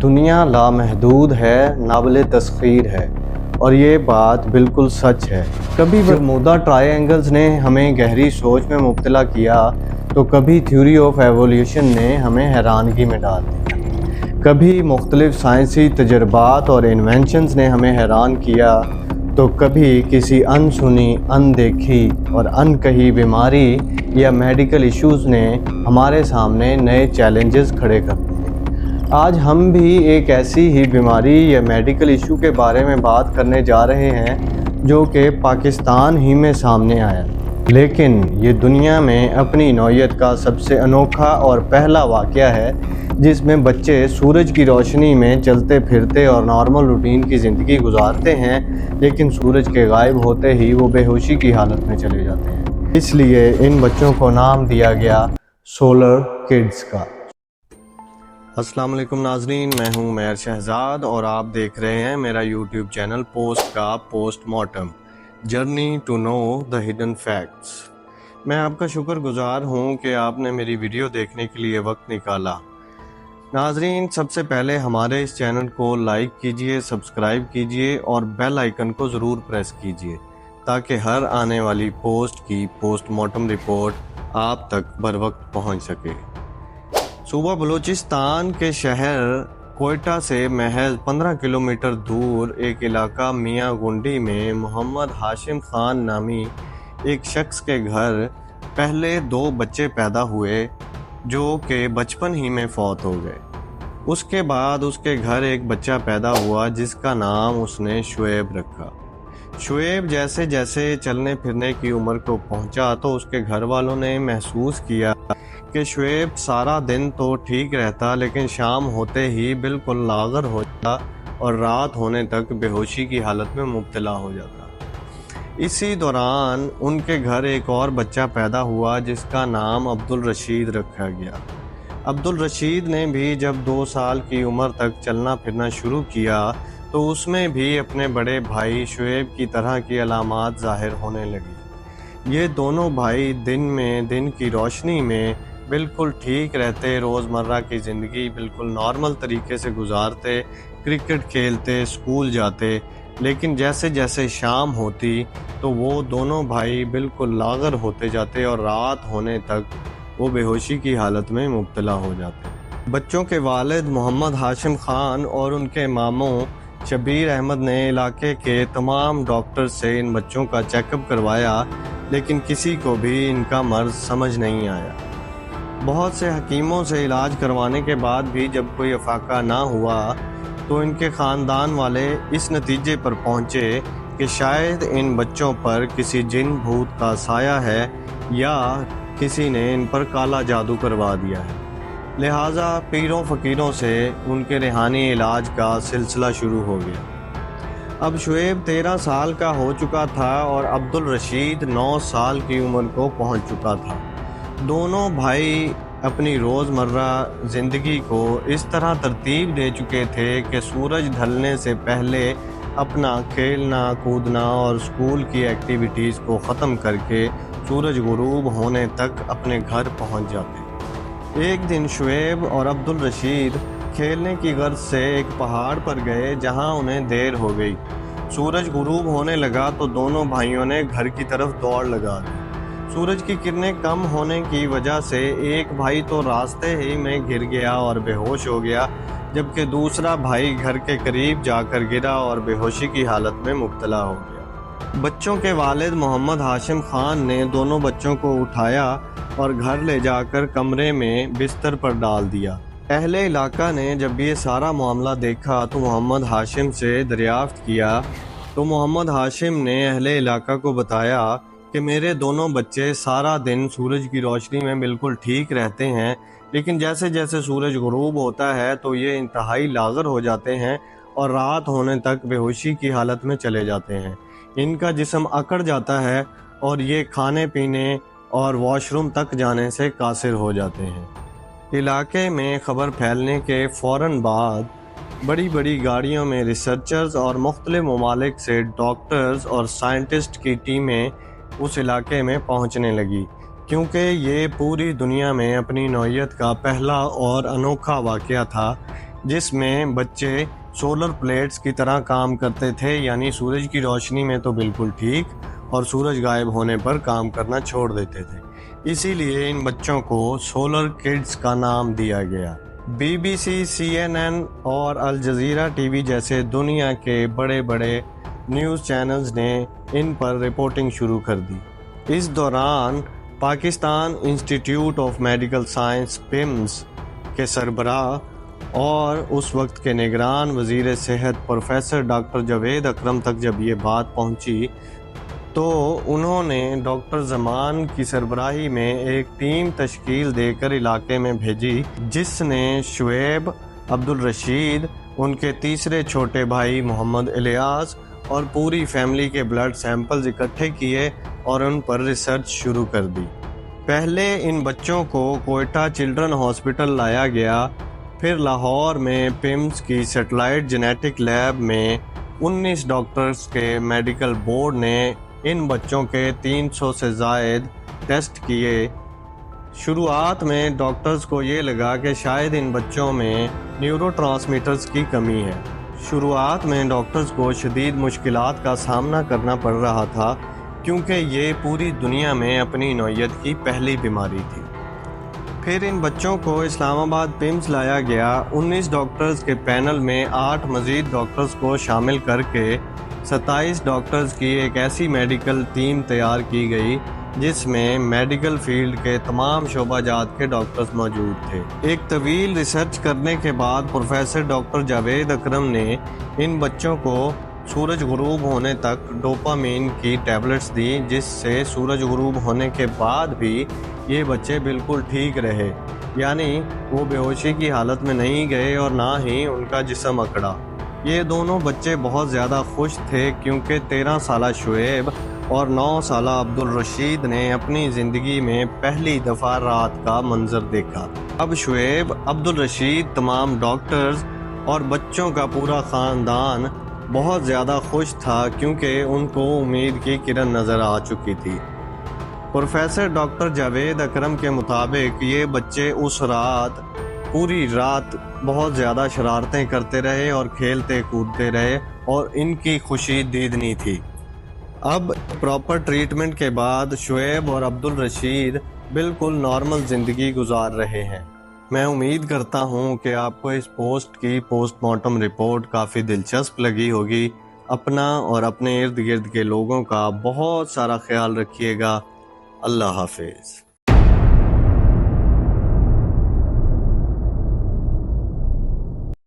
دنیا لامحدود ہے، ناقابل تسخیر ہے، اور یہ بات بالکل سچ ہے۔ کبھی برمودا ٹرائی اینگلز نے ہمیں گہری سوچ میں مبتلا کیا تو کبھی تھیوری آف ایولیوشن نے ہمیں حیرانگی میں ڈال دیا۔ کبھی مختلف سائنسی تجربات اور انوینشنز نے ہمیں حیران کیا تو کبھی کسی انسنی، اندیکھی اور انکہی بیماری یا میڈیکل ایشوز نے ہمارے سامنے نئے چیلنجز کھڑے کر دیے۔ آج ہم بھی ایک ایسی ہی بیماری یا میڈیکل ایشو کے بارے میں بات کرنے جا رہے ہیں جو کہ پاکستان ہی میں سامنے آیا، لیکن یہ دنیا میں اپنی نوعیت کا سب سے انوکھا اور پہلا واقعہ ہے جس میں بچے سورج کی روشنی میں چلتے پھرتے اور نارمل روٹین کی زندگی گزارتے ہیں، لیکن سورج کے غائب ہوتے ہی وہ بے ہوشی کی حالت میں چلے جاتے ہیں۔ اس لیے ان بچوں کو نام دیا گیا سولر کڈز کا۔ السلام علیکم ناظرین، میں ہوں مہر شہزاد اور آپ دیکھ رہے ہیں میرا یوٹیوب چینل پوسٹ کا post mortem, journey to know the hidden facts. میں آپ کا شکر گزار ہوں کہ آپ نے میری ویڈیو دیکھنے کے لیے وقت نکالا۔ ناظرین، سب سے پہلے ہمارے اس چینل کو لائک کیجئے، سبسکرائب کیجئے اور بیل آئیکن کو ضرور پریس کیجئے تاکہ ہر آنے والی پوسٹ کی پوسٹ مارٹم رپورٹ آپ تک بر وقت پہنچ سکے۔ صوبہ بلوچستان کے شہر کوئٹہ سے محض 15 کلومیٹر دور ایک علاقہ میاں گنڈی میں محمد ہاشم خان نامی ایک شخص کے گھر پہلے 2 بچے پیدا ہوئے جو کہ بچپن ہی میں فوت ہو گئے۔ اس کے بعد اس کے گھر ایک بچہ پیدا ہوا جس کا نام اس نے شعیب رکھا۔ شعیب جیسے جیسے چلنے پھرنے کی عمر کو پہنچا تو اس کے گھر والوں نے محسوس کیا کہ شعیب سارا دن تو ٹھیک رہتا لیکن شام ہوتے ہی بالکل لاغر ہو جاتا اور رات ہونے تک بے ہوشی کی حالت میں مبتلا ہو جاتا۔ اسی دوران ان کے گھر ایک اور بچہ پیدا ہوا جس کا نام عبدالرشید رکھا گیا۔ عبدالرشید نے بھی جب 2 سال کی عمر تک چلنا پھرنا شروع کیا تو اس میں بھی اپنے بڑے بھائی شعیب کی طرح کی علامات ظاہر ہونے لگی۔ یہ دونوں بھائی دن کی روشنی میں بالکل ٹھیک رہتے، روزمرہ کی زندگی بالکل نارمل طریقے سے گزارتے، کرکٹ کھیلتے، اسکول جاتے، لیکن جیسے جیسے شام ہوتی تو وہ دونوں بھائی بالکل لاغر ہوتے جاتے اور رات ہونے تک وہ بے ہوشی کی حالت میں مبتلا ہو جاتے۔ بچوں کے والد محمد ہاشم خان اور ان کے ماموں شبیر احمد نے علاقے کے تمام ڈاکٹر سے ان بچوں کا چیک اپ کروایا لیکن کسی کو بھی ان کا مرض سمجھ نہیں آیا۔ بہت سے حکیموں سے علاج کروانے کے بعد بھی جب کوئی افاقہ نہ ہوا تو ان کے خاندان والے اس نتیجے پر پہنچے کہ شاید ان بچوں پر کسی جن بھوت کا سایہ ہے یا کسی نے ان پر کالا جادو کروا دیا ہے۔ لہٰذا پیروں فقیروں سے ان کے روحانی علاج کا سلسلہ شروع ہو گیا۔ اب شعیب 13 سال کا ہو چکا تھا اور عبدالرشید 9 سال کی عمر کو پہنچ چکا تھا۔ دونوں بھائی اپنی روزمرہ زندگی کو اس طرح ترتیب دے چکے تھے کہ سورج ڈھلنے سے پہلے اپنا کھیلنا کودنا اور اسکول کی ایکٹیویٹیز کو ختم کر کے سورج غروب ہونے تک اپنے گھر پہنچ جاتے۔ ایک دن شعیب اور عبدالرشید کھیلنے کی غرض سے ایک پہاڑ پر گئے جہاں انہیں دیر ہو گئی۔ سورج غروب ہونے لگا تو دونوں بھائیوں نے گھر کی طرف دوڑ لگا دی۔ سورج کی کرنیں کم ہونے کی وجہ سے ایک بھائی تو راستے ہی میں گر گیا اور بے ہوش ہو گیا، جبکہ دوسرا بھائی گھر کے قریب جا کر گرا اور بے ہوشی کی حالت میں مبتلا ہو گیا۔ بچوں کے والد محمد ہاشم خان نے دونوں بچوں کو اٹھایا اور گھر لے جا کر کمرے میں بستر پر ڈال دیا۔ اہل علاقہ نے جب یہ سارا معاملہ دیکھا تو محمد ہاشم سے دریافت کیا تو محمد ہاشم نے اہل علاقہ کو بتایا کہ میرے دونوں بچے سارا دن سورج کی روشنی میں بالکل ٹھیک رہتے ہیں لیکن جیسے جیسے سورج غروب ہوتا ہے تو یہ انتہائی لاغر ہو جاتے ہیں اور رات ہونے تک بے ہوشی کی حالت میں چلے جاتے ہیں۔ ان کا جسم اکڑ جاتا ہے اور یہ کھانے پینے اور واش روم تک جانے سے قاصر ہو جاتے ہیں۔ علاقے میں خبر پھیلنے کے فوراً بعد بڑی بڑی گاڑیوں میں ریسرچرز اور مختلف ممالک سے ڈاکٹرز اور سائنٹسٹ کی ٹیمیں اس علاقے میں پہنچنے لگی، کیونکہ یہ پوری دنیا میں اپنی نوعیت کا پہلا اور انوکھا واقعہ تھا جس میں بچے سولر پلیٹس کی طرح کام کرتے تھے، یعنی سورج کی روشنی میں تو بالکل ٹھیک اور سورج غائب ہونے پر کام کرنا چھوڑ دیتے تھے۔ اسی لیے ان بچوں کو سولر کڈز کا نام دیا گیا۔ B B C, C N N اور الجزیرہ ٹی وی جیسے دنیا کے بڑے بڑے نیوز چینلز نے ان پر رپورٹنگ شروع کر دی۔ اس دوران Pakistan institute of medical science PIMS کے سربراہ اور اس وقت کے نگران وزیر صحت پروفیسر ڈاکٹر جاوید اکرم تک جب یہ بات پہنچی تو انہوں نے ڈاکٹر زمان کی سربراہی میں ایک ٹیم تشکیل دے کر علاقے میں بھیجی، جس نے شعیب، عبدالرشید، ان کے تیسرے چھوٹے بھائی محمد الیاس اور پوری فیملی کے بلڈ سیمپلز اکٹھے کیے اور ان پر ریسرچ شروع کر دی۔ پہلے ان بچوں کو کوئٹہ چلڈرن ہاسپٹل لایا گیا، پھر لاہور میں پیمز کی سیٹلائٹ جینیٹک لیب میں 19 ڈاکٹرز کے میڈیکل بورڈ نے ان بچوں کے 300 سے زائد ٹیسٹ کیے۔ شروعات میں ڈاکٹرز کو یہ لگا کہ شاید ان بچوں میں نیورو ٹرانسمیٹرز کی کمی ہے۔ شروعات میں ڈاکٹرز کو شدید مشکلات کا سامنا کرنا پڑ رہا تھا، کیونکہ یہ پوری دنیا میں اپنی نوعیت کی پہلی بیماری تھی۔ پھر ان بچوں کو اسلام آباد پیمز لایا گیا۔ 19 ڈاکٹرز کے پینل میں 8 مزید ڈاکٹرز کو شامل کر کے 27 ڈاکٹرز کی ایک ایسی میڈیکل ٹیم تیار کی گئی جس میں میڈیکل فیلڈ کے تمام شعبہ جات کے ڈاکٹرز موجود تھے۔ ایک طویل ریسرچ کرنے کے بعد پروفیسر ڈاکٹر جاوید اکرم نے ان بچوں کو سورج غروب ہونے تک ڈوپامین کی ٹیبلٹس دی، جس سے سورج غروب ہونے کے بعد بھی یہ بچے بالکل ٹھیک رہے، یعنی وہ بے ہوشی کی حالت میں نہیں گئے اور نہ ہی ان کا جسم اکڑا۔ یہ دونوں بچے بہت زیادہ خوش تھے کیونکہ 13 سالہ شعیب اور 9 سالہ عبدالرشید نے اپنی زندگی میں پہلی دفعہ رات کا منظر دیکھا۔ اب شعیب، عبدالرشید، تمام ڈاکٹرز اور بچوں کا پورا خاندان بہت زیادہ خوش تھا کیونکہ ان کو امید کی کرن نظر آ چکی تھی۔ پروفیسر ڈاکٹر جاوید اکرم کے مطابق یہ بچے اس رات پوری رات بہت زیادہ شرارتیں کرتے رہے اور کھیلتے کودتے رہے اور ان کی خوشی دیدنی تھی۔ اب پراپر ٹریٹمنٹ کے بعد شعیب اور عبدالرشید بالکل نارمل زندگی گزار رہے ہیں۔ میں امید کرتا ہوں کہ آپ کو اس پوسٹ کی پوسٹ مارٹم رپورٹ کافی دلچسپ لگی ہوگی۔ اپنا اور اپنے ارد گرد کے لوگوں کا بہت سارا خیال رکھیے گا۔ اللہ حافظ۔